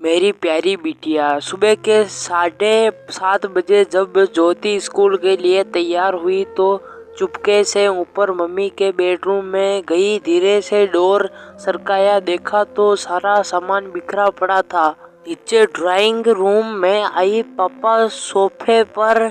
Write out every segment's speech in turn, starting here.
मेरी प्यारी बिटिया, सुबह के 7:30 बजे जब ज्योति स्कूल के लिए तैयार हुई तो चुपके से ऊपर मम्मी के बेडरूम में गई। धीरे से डोर सरकाया, देखा तो सारा सामान बिखरा पड़ा था। नीचे ड्राइंग रूम में आई, पापा सोफे पर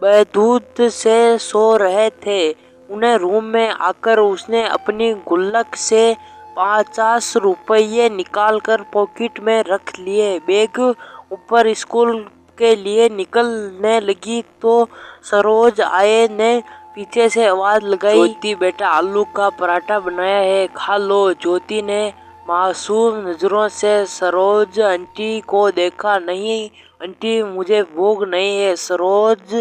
बेधूत से सो रहे थे। उन्हें रूम में आकर उसने अपनी गुल्लक से 50 रुपये निकाल कर पॉकेट में रख लिए। बैग ऊपर स्कूल के लिए निकलने लगी तो सरोज आए ने पीछे से आवाज लगाई, ज्योति बेटा, आलू का पराठा बनाया है, खा लो। ज्योति ने मासूम नजरों से सरोज आंटी को देखा। नहीं आंटी, मुझे भूख नहीं है। सरोज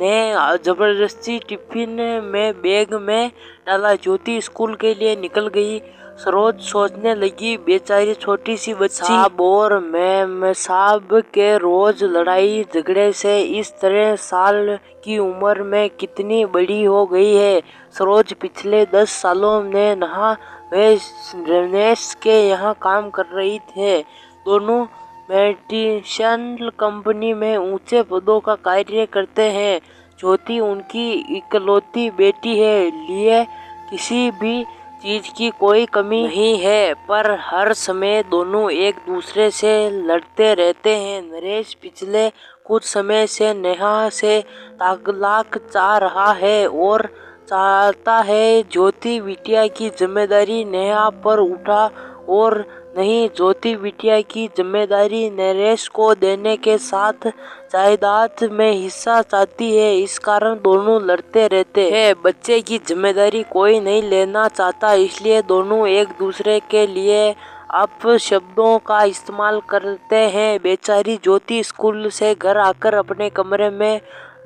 ने जबरदस्ती टिफिन में बैग में डाला। ज्योति स्कूल के लिए निकल गई। सरोज सोचने लगी, बेचारी छोटी सी बच्ची, साहब और मैम साहब के रोज लड़ाई झगड़े से इस तरह साल की उम्र में कितनी बड़ी हो गई है। सरोज पिछले 10 सालों में नहा रमेश के यहाँ काम कर रही थे। दोनों मेडिसिन कंपनी में ऊंचे पदों का कार्य करते हैं। ज्योति उनकी इकलौती बेटी है, लिए किसी भी चीज की कोई कमी नहीं है, पर हर समय दोनों एक दूसरे से लड़ते रहते हैं। नरेश पिछले कुछ समय से नेहा से तलाक चाह रहा है और चाहता है ज्योति बिटिया की जिम्मेदारी नेहा पर उठा और नहीं ज्योति बिटिया की जिम्मेदारी नरेश को देने के साथ जायदाद में हिस्सा चाहती है। इस कारण दोनों लड़ते रहते हैं। बच्चे की जिम्मेदारी कोई नहीं लेना चाहता, इसलिए दोनों एक दूसरे के लिए अपशब्दों का इस्तेमाल करते हैं। बेचारी ज्योति स्कूल से घर आकर अपने कमरे में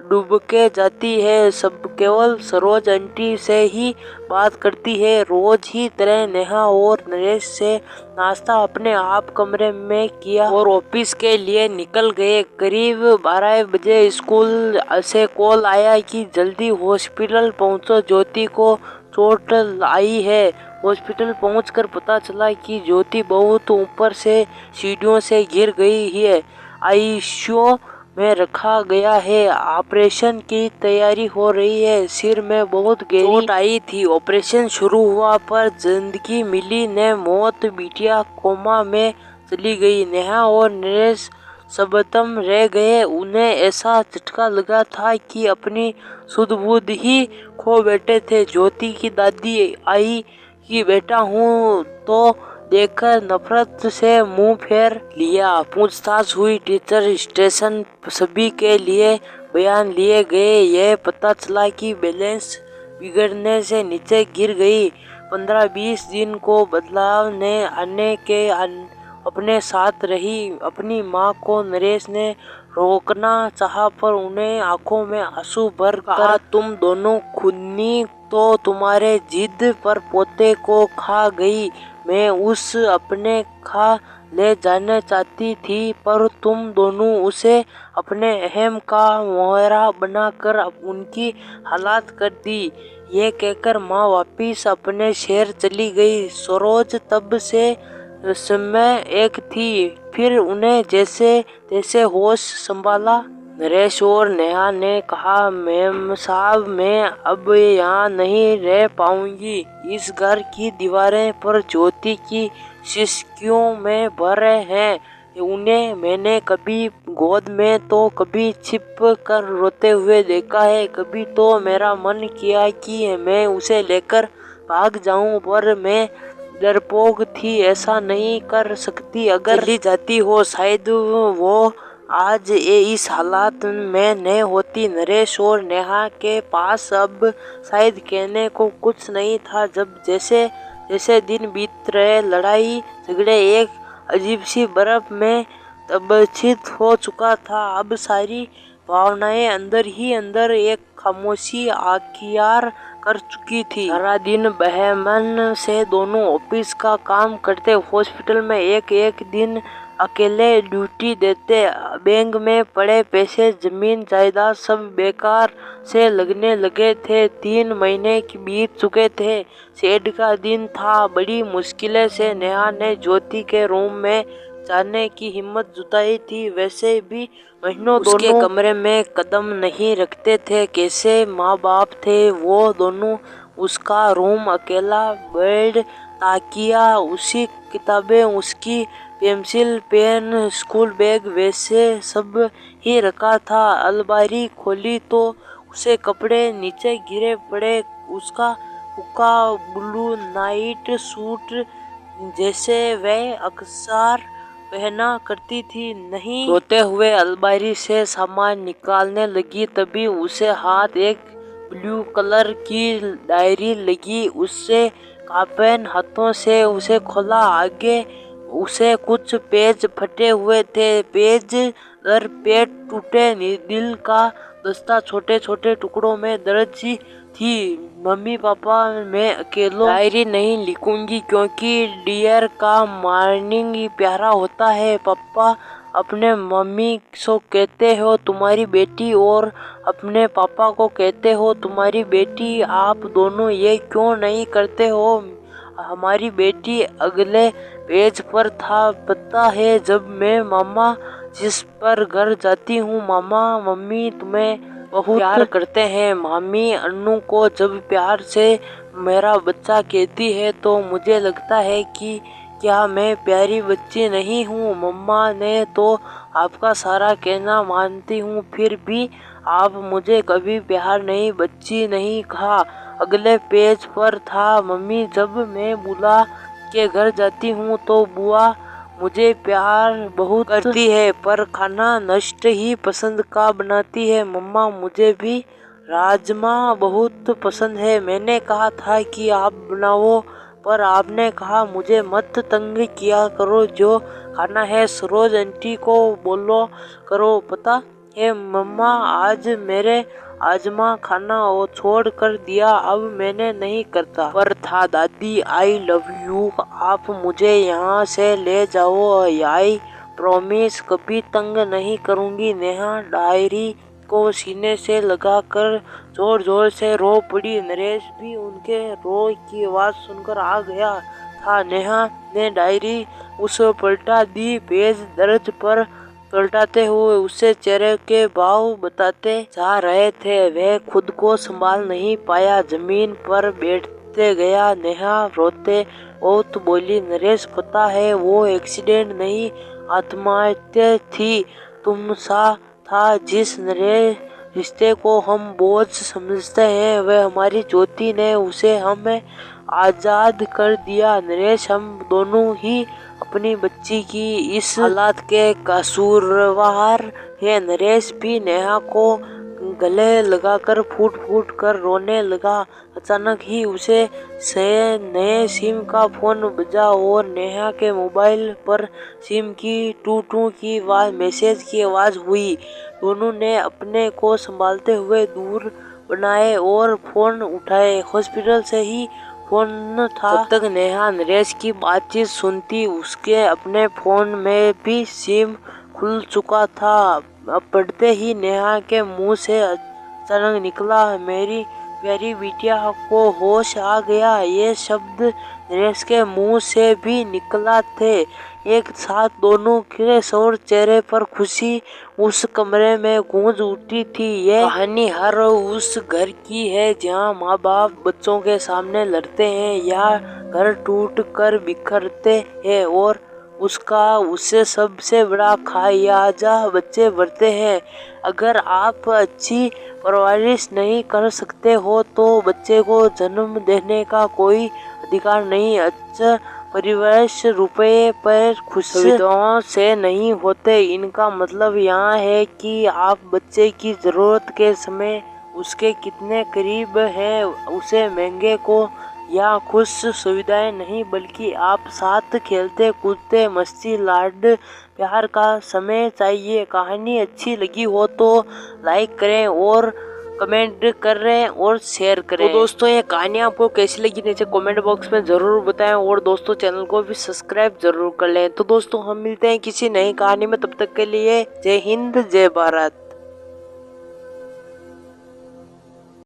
डूब के जाती है। सब केवल सरोज आंटी से ही बात करती है। रोज ही तरह नेहा और नरेश से नाश्ता अपने आप कमरे में किया और ऑफिस के लिए निकल गए। करीब 12 बजे स्कूल से कॉल आया कि जल्दी हॉस्पिटल पहुंचो, ज्योति को चोट आई है। हॉस्पिटल पहुंचकर पता चला कि ज्योति बहुत ऊपर से सीढ़ियों से गिर गई है, आईसीयू में रखा गया है। ऑपरेशन की तैयारी हो रही है। सिर में बहुत गहरी चोट आई थी। ऑपरेशन शुरू हुआ पर जिंदगी मिली ने मौत। बिटिया कोमा में चली गई। नेहा और नरेश सबदम रह गए। उन्हें ऐसा झटका लगा था कि अपनी सुध बुध ही खो बैठे थे। ज्योति की दादी आई कि बेटा हूँ तो देखकर नफरत से मुंह फेर लिया। पूछताछ हुई, टीचर स्टेशन सभी के लिए बयान लिए गए। यह पता चला कि बैलेंस बिगड़ने से नीचे गिर गई। 15-20 दिन को बदलाव ने आने के अपने साथ रही। अपनी माँ को नरेश ने रोकना चाहा पर उन्हें आंखों में आंसू भर कर, तुम दोनों खूनी तो तुम्हारे जिद पर पोते को खा गई। मैं उस अपने खा ले जाना चाहती थी, पर तुम दोनों उसे अपने अहम का मोहरा बनाकर उनकी हालत कर दी। ये कहकर माँ वापिस अपने शहर चली गई। सरोज तब से समय एक थी, फिर उन्हें जैसे तैसे होश संभाला। नरेश और नेहा ने कहा, मैम साहब, मैं अब यहाँ नहीं रह पाऊंगी। इस घर की दीवारें पर ज्योति की सिसकियों में भर रहे हैं। उन्हें मैंने कभी गोद में तो कभी छिप कर रोते हुए देखा है। कभी तो मेरा मन किया कि मैं उसे लेकर भाग जाऊं, पर मैं डरपोक थी, ऐसा नहीं कर सकती। अगर चली जाती हो शायद वो आज ये इस हालात में न होती। नरेश और नेहा के पास अब शायद कहने को कुछ नहीं था। जब जैसे जैसे दिन बीत रहे, लड़ाई झगड़े एक अजीब सी बर्फ में तबचित हो चुका था। अब सारी भावनाएं अंदर ही अंदर एक खामोशी आखियार कर चुकी थी। सारा दिन बहमन से दोनों ऑफिस का काम करते, हॉस्पिटल में एक एक दिन अकेले ड्यूटी देते। बैंक में पड़े पैसे, जमीन जायदाद सब बेकार से लगने लगे थे। 3 महीने बीत चुके थे। सेठ का दिन था। बड़ी मुश्किल से नेहा ने ज्योति के रूम में जाने की हिम्मत जुटाई थी। वैसे भी महीनों उसके कमरे में कदम नहीं रखते थे। कैसे माँ बाप थे वो दोनों। उसका रूम अकेला, बेड, ताकिया, उसकी किताबें, उसकी पेंसिल, पेन, स्कूल बैग वैसे सब ही रखा था। अलमारी खोली तो उसे कपड़े नीचे गिरे पड़े। उसका हुक्का ब्लू नाइट सूट जैसे वह अक्सर पहना करती थी। नहीं रोते हुए अलमारी से सामान निकालने लगी, तभी उसे हाथ एक ब्लू कलर की डायरी लगी। उससे कांपे हाथों से उसे खोला। आगे उसे कुछ पेज फटे हुए थे, पेज दर पेज टूटे, दिल का दस्ता छोटे छोटे टुकड़ों में दर्ज थी। मम्मी पापा, मैं अकेला डायरी नहीं लिखूंगी क्योंकि डियर का मॉर्निंग प्यारा होता है। पापा अपने मम्मी को कहते हो तुम्हारी बेटी, और अपने पापा को कहते हो तुम्हारी बेटी। आप दोनों ये क्यों नहीं करते हो? हमारी बेटी अगले पेज पर था। पता है जब मैं मामा जिस पर घर जाती हूँ, मामा मम्मी तुम्हें बहुत प्यार करते हैं। मामी अन्नू को जब प्यार से मेरा बच्चा कहती है तो मुझे लगता है कि क्या मैं प्यारी बच्ची नहीं हूँ? मम्मा ने तो आपका सारा कहना मानती हूँ, फिर भी आप मुझे कभी प्यार नहीं बच्ची नहीं कहा। अगले पेज पर था, मम्मी जब मैं बुला के घर जाती हूँ तो बुआ मुझे प्यार बहुत करती है, पर खाना नष्ट ही पसंद का बनाती है। मम्मा मुझे भी राजमा बहुत पसंद है। मैंने कहा था कि आप बनाओ, पर आपने कहा मुझे मत तंग किया करो, जो खाना है सरोज आंटी को बोलो करो। पता है मम्मा, आज मेरे आजमा खाना वो छोड़ कर दिया, अब मैंने नहीं करता। पर था दादी, आई लव यू, आप मुझे यहाँ से ले जाओ, आई प्रॉमिस कभी तंग नहीं करूँगी। नेहा डायरी को सीने से लगाकर जोर जोर से रो पड़ी। नरेश भी उनके रो की आवाज सुनकर आ गया था। नेहा ने डायरी उस पलटा दी। पेज दर्ज पर पलटाते हुए उससे चेहरे के भाव बताते जा रहे थे। वह खुद को संभाल नहीं पाया, जमीन पर बैठते गया। नेहा रोते बहुत बोली, नरेश पता है वो एक्सीडेंट नहीं आत्महत्या थी। तुम सा था जिस रिश्ते को हम बोझ समझते हैं, वह हमारी ज्योति ने उसे हमें आजाद कर दिया। नरेश हम दोनों ही अपनी बच्ची की इस हालात के कसूरवार है। नरेश भी नेहा को गले लगाकर फूट फूट कर रोने लगा। अचानक ही उसे नए सिम का फोन बजा और नेहा के मोबाइल पर सिम की टू टू की मैसेज की आवाज हुई। दोनों ने अपने को संभालते हुए दूर बनाए और फोन उठाए। हॉस्पिटल से ही फोन था। तब तक नेहा नरेश की बातचीत सुनती। उसके अपने फोन में भी सिम खुल चुका था। अब पढ़ते ही नेहा के मुंह से अचानक निकला, मेरी प्यारी बिटिया को होश आ गया। ये शब्द नरेश के मुंह से भी निकला थे। एक साथ दोनों के सौर चेहरे पर खुशी उस कमरे में गूंज उठी थी। ये कहानी हर उस घर की है जहाँ माँ बाप बच्चों के सामने लड़ते हैं या घर टूट कर बिखरते हैं, और उससे सबसे बड़ा खामियाजा बच्चे बढ़ते हैं। अगर आप अच्छी परवरिश नहीं कर सकते हो तो बच्चे को जन्म देने का कोई अधिकार नहीं। अच्छा परिवेश रुपये पर खुश सुविधाओं से नहीं होते। इनका मतलब यहाँ है कि आप बच्चे की जरूरत के समय उसके कितने करीब हैं। उसे महंगे को या खुश सुविधाएं नहीं, बल्कि आप साथ खेलते कूदते मस्ती लाड प्यार का समय चाहिए। कहानी अच्छी लगी हो तो लाइक करें और कमेंट करें और शेयर करें। तो दोस्तों ये कहानी आपको कैसी लगी नीचे कमेंट बॉक्स में जरूर बताएं, और दोस्तों चैनल को भी सब्सक्राइब जरूर कर लें। तो दोस्तों हम मिलते हैं किसी नई कहानी में, तब तक के लिए जय हिंद जय भारत।